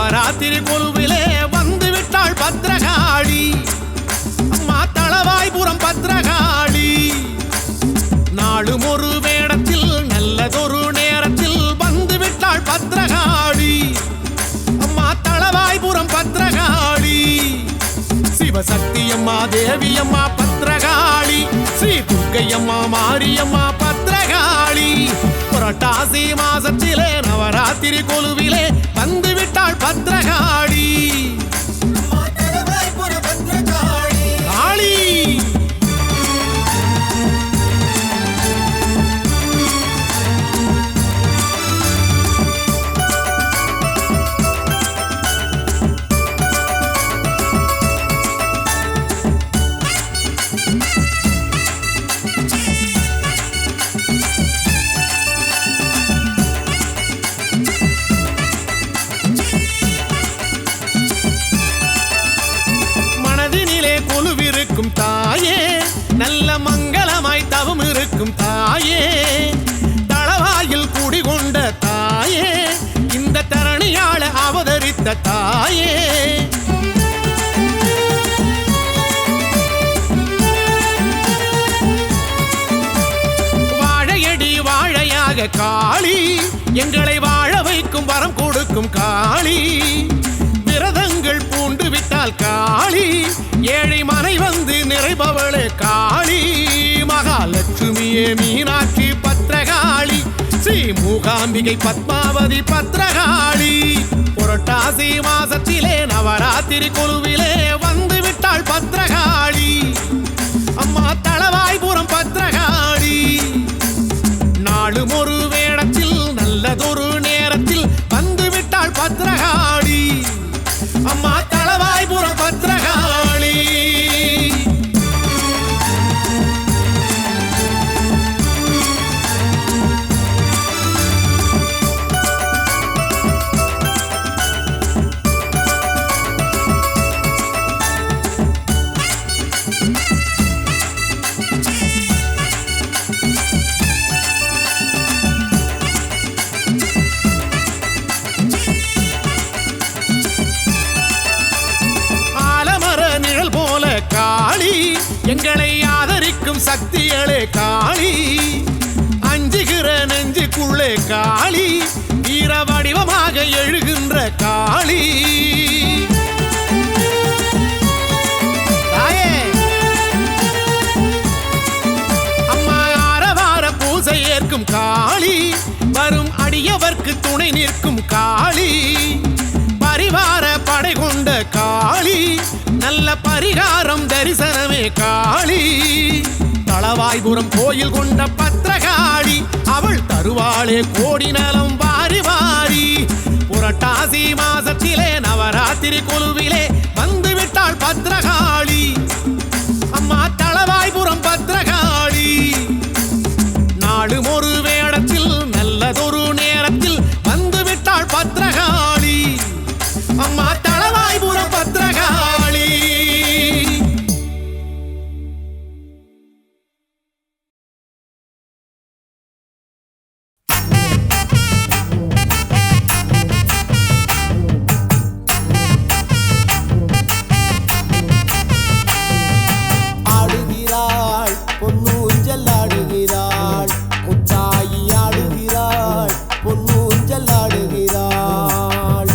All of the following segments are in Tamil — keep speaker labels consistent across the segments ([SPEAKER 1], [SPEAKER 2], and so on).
[SPEAKER 1] நவராத்திரி கொலுவிலே வந்து விட்டாள் பத்ரகாளி. அம்மா தளவாய்புரம் பத்ரகாளி. நாளும் ஒரு வேடத்தில் நல்லதொரு நேரத்தில் வந்து விட்டாள் பத்ரகாளி. அம்மா தளவாய்புரம் பத்ரகாளி. சிவசக்தியம்மா தேவியம்மா பத்ரகாளி. ஸ்ரீ துர்க்கையம்மா மாரியம்மா பத்ரகாளி. புரட்டாசி மாசத்திலே நவராத்திரி கொலுவிலே வந்து விட்டாள் பத்ரகாளி. காளி தாயே நல்ல மங்களமாய் தவம் இருக்கும் தாயே. தளவாயில் குடிகொண்ட தாயே இந்த தரணியாள அவதரித்த தாயே. வாழையடி வாழையாக காளி எங்களை வாழ வைக்கும் வரம் கொடுக்கும் காளி. விரதங்கள் பூண்டு விட்டால் காளி ஏழை மனை வந்து நிறைபவளே காளி. மகாலட்சுமியே மீனாட்சி பத்ரகாளி. ஸ்ரீ மூகாம்பிகை பத்மாவதி பத்ரகாளி. புரட்டாசி மாசத்திலே நவராத்திரி கொலுவிலே வந்து விட்டாள் பத்ரகாளி. அம்மா தளவாய்புரம் பத்ரகாளி. நாளும் ஒரு வேடத்தில் நல்லதொரு நேரத்தில் வந்து விட்டாள் பத்ரகாளி. அம்மா தளவாய்புரம் பத்ரகாளி. எங்களை ஆதரிக்கும் சக்திகளே காளி. அஞ்சுகிற நெஞ்சுக்குள்ளே காளி. வீர வடிவமாக எழுகின்ற காளி. அம்மா ஆரவார பூசை ஏற்கும் காளி. வரும் அடியவர்க்கு துணை நிற்கும் காளி. பரிவார படை கொண்ட காளி. நல்ல பரிகாரம் தரிசனமே காளி. தளவாய்புரம் கோயில் கொண்ட பத்ரகாளி. அவள் தருவாளே கோடி நலம் வாரி வாரி. புரட்டாசி மாசத்திலே நவராத்திரி கொலுவிலே வந்து விட்டாள் பத்ரகாளி. அம்மா தளவாய்புரம் பத்ரகாளி. நாளும் ஒரு வேடத்தில் நல்லதொரு நேரத்தில் வந்து விட்டாள் பத்ரகாளி. அம்மா தளவாய்புரம் பத்ரகாளி.
[SPEAKER 2] ஆடுகிறாள் பொன்னூஞ்சல் ஆடுகிறாள். முத்தாயி ஆடுகிறாள் பொன்னூஞ்சல் ஆடுகிறாள்.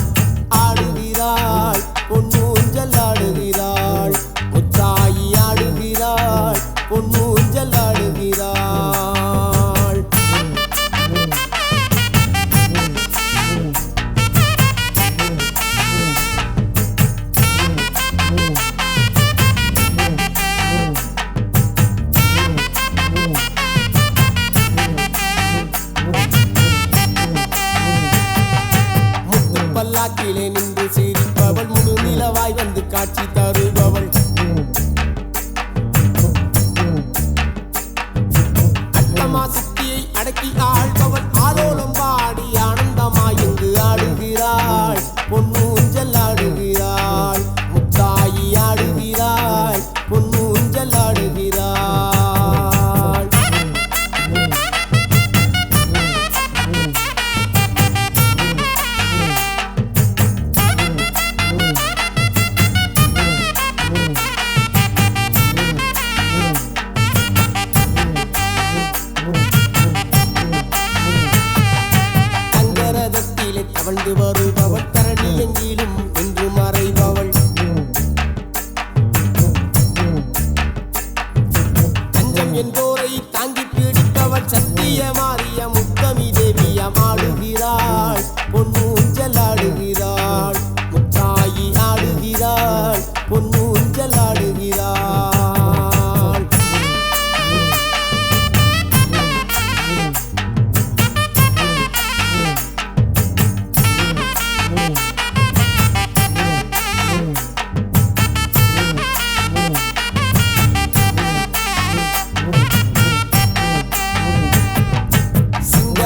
[SPEAKER 2] ஆடுகிறாள் பொன்னூஞ்சல் ஆடுகிறாள். முத்தாயி ஆடுகிறாள் பொன்னூஞ்சல் ஆடுகிறாள். பல்லாக்கிலே நின்று சிரிப்பவள். முழு நிலவாய் வந்து காட்சி தருபவள். அட்டமா சக்தியை அடக்கி ஆள்பவள். ஆலோலம் பாடி ஆனந்தமாய் இங்கு ஆடுகிறாள் பொன்னூஞ்சல் ஆடுகிறாள். முத்தாயி ஆடுகிறாள் பொன்னூஞ்சல் ஆடுகிறாள். சத்தியம் என்போரை தாங்கி பிடிப்பவள் சத்திய மாறிய முத்தமி தேவியம் ஆடுகிறாள் பொன்னூஞ்சல் ஆடுகிறாள் முத்தாயி ஆடுகிறாள் பொன்னூஞ்சல் ஆடுகிறாள்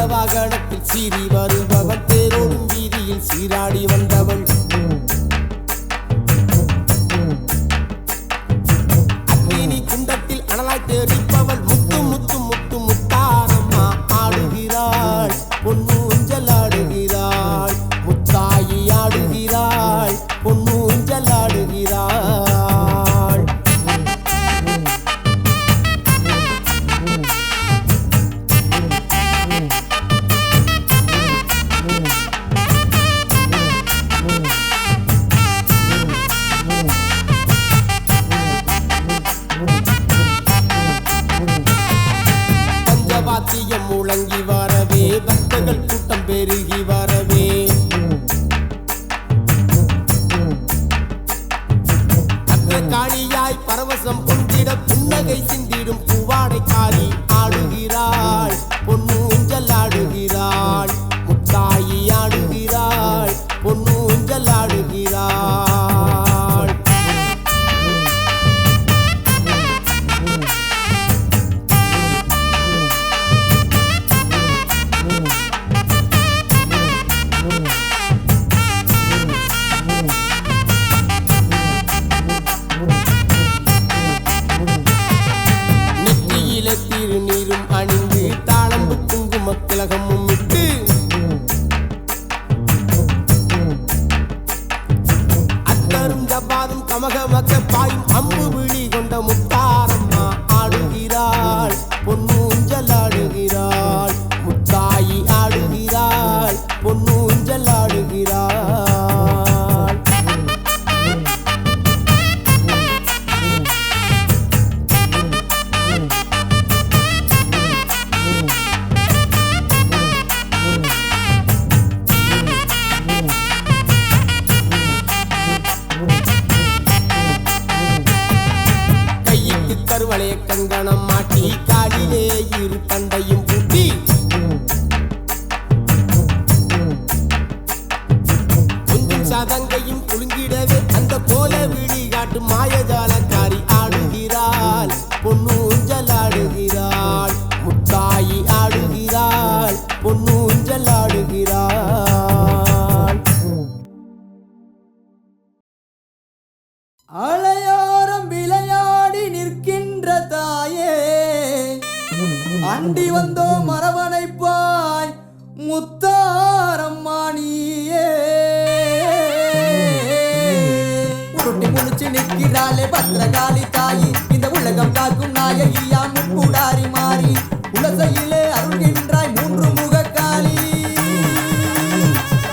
[SPEAKER 2] வாகனத்தில் சீறி வருபவள் தேரோடும் வீதியில் சீராடி வந்தவள் அக்னி குண்டத்தில் அனலாய் தெரிப்பவள் முத்து முத்து முத்து முத்தாரம்மா ஆடுகிறாள் பொன்னூஞ்சல் ஆடுகிறாள் முத்தாயி ஆடுகிறாள் பொன்னூஞ்சல் ஆடுகிறாள் பஞ்சவாத்தியம் முழங்கி வரவே பக்தர்கள் கூட்டம் பெருகி வரவே காளியாய் பரவசம் கொண்டிட புன்னகை சிந்திடும் பூவாடை காளி ஆடுகிறாள் பொன்னூஞ்சல் ஆடுகிறாள் முத்தாயி ஆடுகிறாள் பொன்னூஞ்சல் ஆடுகிறாள் திருநீரும் அணிந்து தாளம்பு குங்கும திலகமும் விட்டு அத்தரும் ஜப்பாதும் கமகமக்க பாயும் அம்பு விழி கொண்ட முத்தாரம்மா ஆடுகிறாள் பொன்னூஞ்சல் ஆடுகிறாள் முத்தாயி ஆடுகிறாள் பொன்னூஞ்சல் ஆடுகிறாள் கருவளைய கங்கணம் மாட்டி காலிலே இரு தண்டையும் பூட்டி கொஞ்சம் சதங்கையும் குலுங்கிடவே அந்த கோல விழி காட்டு மாயஜாலக்காரி ஆடுகிறாள் பொன்னூஞ்சல் ஆடுகிறாள் முத்தாயி ஆடுகிறாள் பொன்னூஞ்சல் ஆடுகிறாள்
[SPEAKER 3] அலையோரம் விளையாடி நிற்கின்ற தாயே அண்டி வந்தோ மரவணைப்பாய் முத்தாரம்மானியே உருட்டி முடிச்சு நிற்கிறாளே பத்திரகாளி தாயி இந்த உலகம் காக்கும் நாயகியா முக்கூடாரி மாறி உலசையிலே அருள்கின்றாய் மூன்று முகக்காளி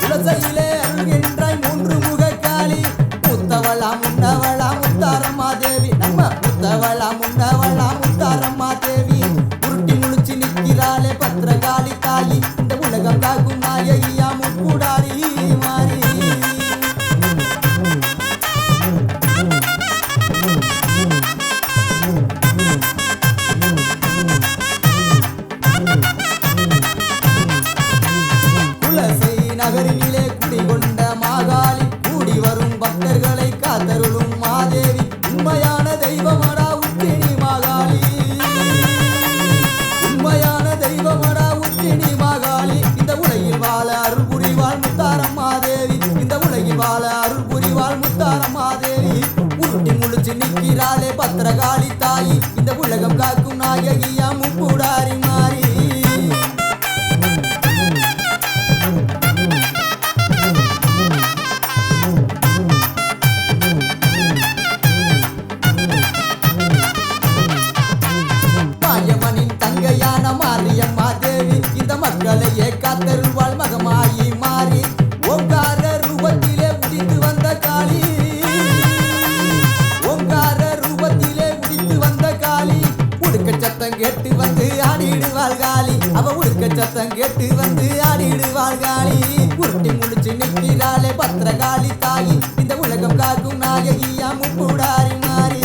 [SPEAKER 3] உலசையிலே அருள்கின்றாய் மூன்று முகக்காளி முத்தவளா முன்னவளா முத்தாரம்மா தேவி நம்ம முத்தவளா முன்னவளா முத்தாரம்மா தேவி உருட்டி முழிச்சு நிற்கிறாளே பத்திரகாளி தாயி இந்த உலகம் காக்கும் நாயகியா முக்கூடாரி மாறி குலசை நகரினிலே குடிகொண்ட மாகாளி கூடி வரும் பக்தர்களை காத்தருளும் மாதேவி உண்மையான தெய்வமடா உச்சினி மாகாளி உண்மையான தெய்வமடா உச்சினி மாகாளி இந்த உலகில் வாழ அருள் புரிவாள் முத்தாரம்மா தேவி இந்த உலகில் வாழ அருள் புரிவாள் முத்தாரம்மா தேவி உருட்டி முழிச்சு நிற்கிறாளே பத்திரகாளி தாயி இந்த உலகம் காக்கும் நாயகியா முக்கூடாரி மாறி தங்கையான மாரியம்மா தேவி இந்த மக்களையே காத்தருள்வாள் மகமாயி மாறி ஓங்கார ரூபத்திலே உதித்து வந்த காளி ஓங்கார ரூபத்திலே உதித்து வந்த காளி உடுக்க சத்தம் சத்தம் கேட்டு வந்து ஆடிடுவாள் காளி அவ உடுக்க சத்தம் கேட்டு வந்து ஆடிடுவாள் காளி உருட்டி முடிச்சு நிற்கிறாளே பத்திரகாளி தாயி இந்த உலகம் காக்கும் நாயகியா முப்புடாரி மாறி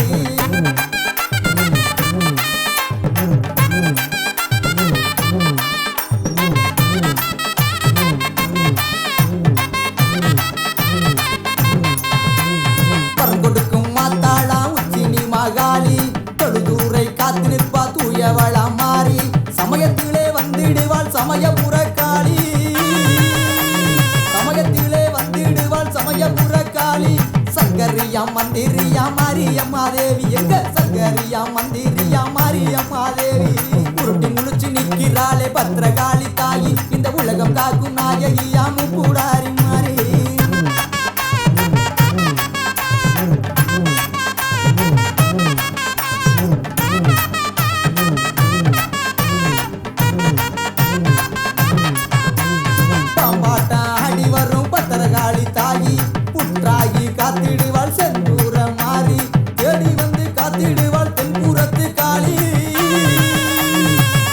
[SPEAKER 3] சமயத்திலே வந்திடுவாள் சமயபுரக்காளி சமயத்திலே வந்திடுவாள் சமயபுரக்காளி சங்கரியா மந்திரியா மாரியம்மா தேவி எங்க சங்கரியா மந்திரியா மாரியம்மா தேவி உருட்டி முழிச்சு நிற்கிறாளே பத்திரகாளி தாயி இந்த உலகம் காக்கும் நாயகியா முப்புடாரி மாறி காத்திடுவாள் செந்தூர மாறி தேடி வந்து காத்திடுவாள் தென்புறத்து காளி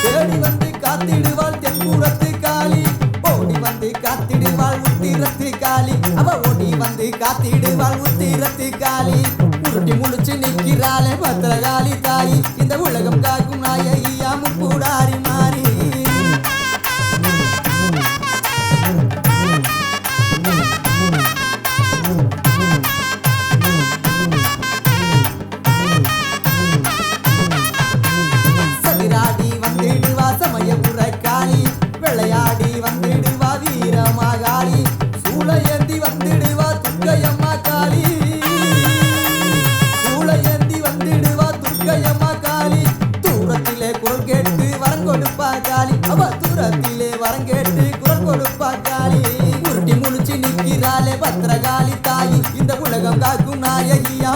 [SPEAKER 3] தேடி வந்து காத்திடுவாள் தென்புறத்து காளி ஓடி வந்து காத்திடுவாள் உத்திரத்து காளி அவ ஓடி வந்து காத்திடுவாள் உத்திரத்து காளி உருட்டி முழிச்சு நிற்கிறாளே பத்திரகாளி தாயி இந்த உலகம் காக்கும் நாயகியா முப்புடாரி மாறி விளையாடி வந்திடுவா வீரமாகாளி சூளையேந்தி வந்திடுவா துர்க்கையம்மா காளி சூளையேந்தி வந்திடுவா துர்க்கையம்மா காளி தூரத்திலே குரல் கேட்டு வரம் கொடுப்பா காளி அவ தூரத்திலே வரம் கேட்டு குரல் கொடுப்பா காளி உருட்டி முழிச்சு நிற்கிறாளே பத்திரகாளி தாயி இந்த உலகம் காக்கும் நாயகியா